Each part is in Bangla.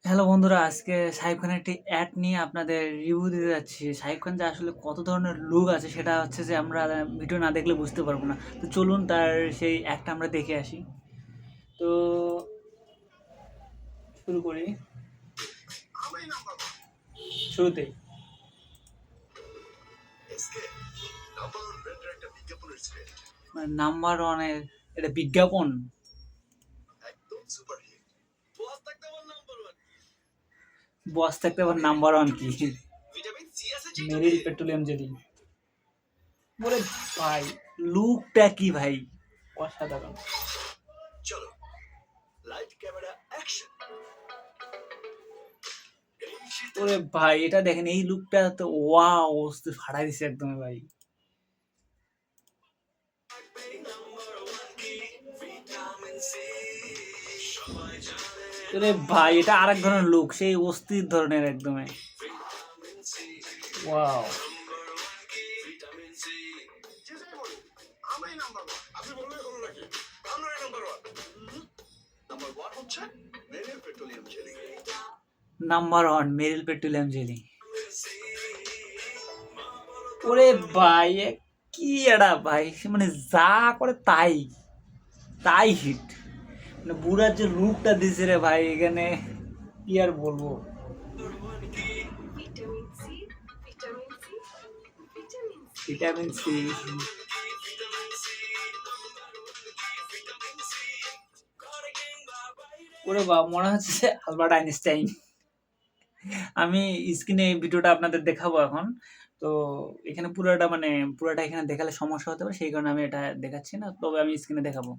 হ্যালো বন্ধুরা, আজকে শাকিব খানের একটি অ্যাড নিয়ে আপনাদের রিভিউ দিতে যাচ্ছি। শাকিব খান যে আসলে কত ধরনের লুক আছে সেটা হচ্ছে যে আমরা ভিডিও না দেখলে বুঝতে পারবো না। তো চলুন তার সেই অ্যাডটা আমরা দেখে আসি। তো শুরু করি শুরুতেই। মানে নাম্বার ওয়ানের এটা বিজ্ঞাপন। বস থাকতে আবার নাম্বার ওয়ান কি? মেরিল পেট্রোলিয়াম জেলি। বলে ভাই, লুকটা কি ভাই, অসাধারণ। ওরে ভাই, এটা দেখেন, এই লুকটা তো ওয়াও, ফাটাই দিছে একদম ভাই। ওরে ভাই, এটা আরেক ধরনের লুক, সেই অস্থির ধরনের একদমই ওয়াও। নাম্বার ওয়ান মেরিল পেট্রোলিয়াম জেলি। ওরে ভাই, কি এটা ভাই, মানে যা করে তাই তাই হিট। মানে বুড়ার যে লুকটা দিছে রে ভাই, এখানে কি আর বলবো। Vitamin C. ওরে বাবা, মনে হচ্ছে আলবার্ট আইনস্টাইন। আমি স্ক্রিনে এই ভিডিওটা আপনাদের দেখাবো এখন। তো এখানে পুরোটা এখানে দেখালে সমস্যা হতে পারে, সেই কারণে আমি এটা দেখাচ্ছি না, তবে আমি স্ক্রিনে দেখাবো।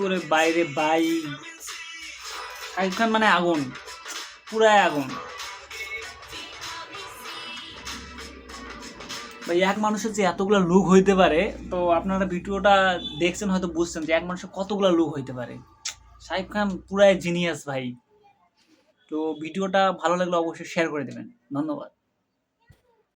ওরে বাইরে ভাই, শাকিব খান মানে আগুন, পুরাই আগুন ভাই। এক মানুষের যে এতগুলো লুক হইতে পারে, তো আপনারা ভিডিওটা দেখছেন হয়তো বুঝছেন যে এক মানুষের কতগুলো লুক হইতে পারে। শাকিব খান পুরাই জিনিয়াস ভাই। তো ভিডিওটা ভালো লাগলে অবশ্যই শেয়ার করে দেবেন। ধন্যবাদ।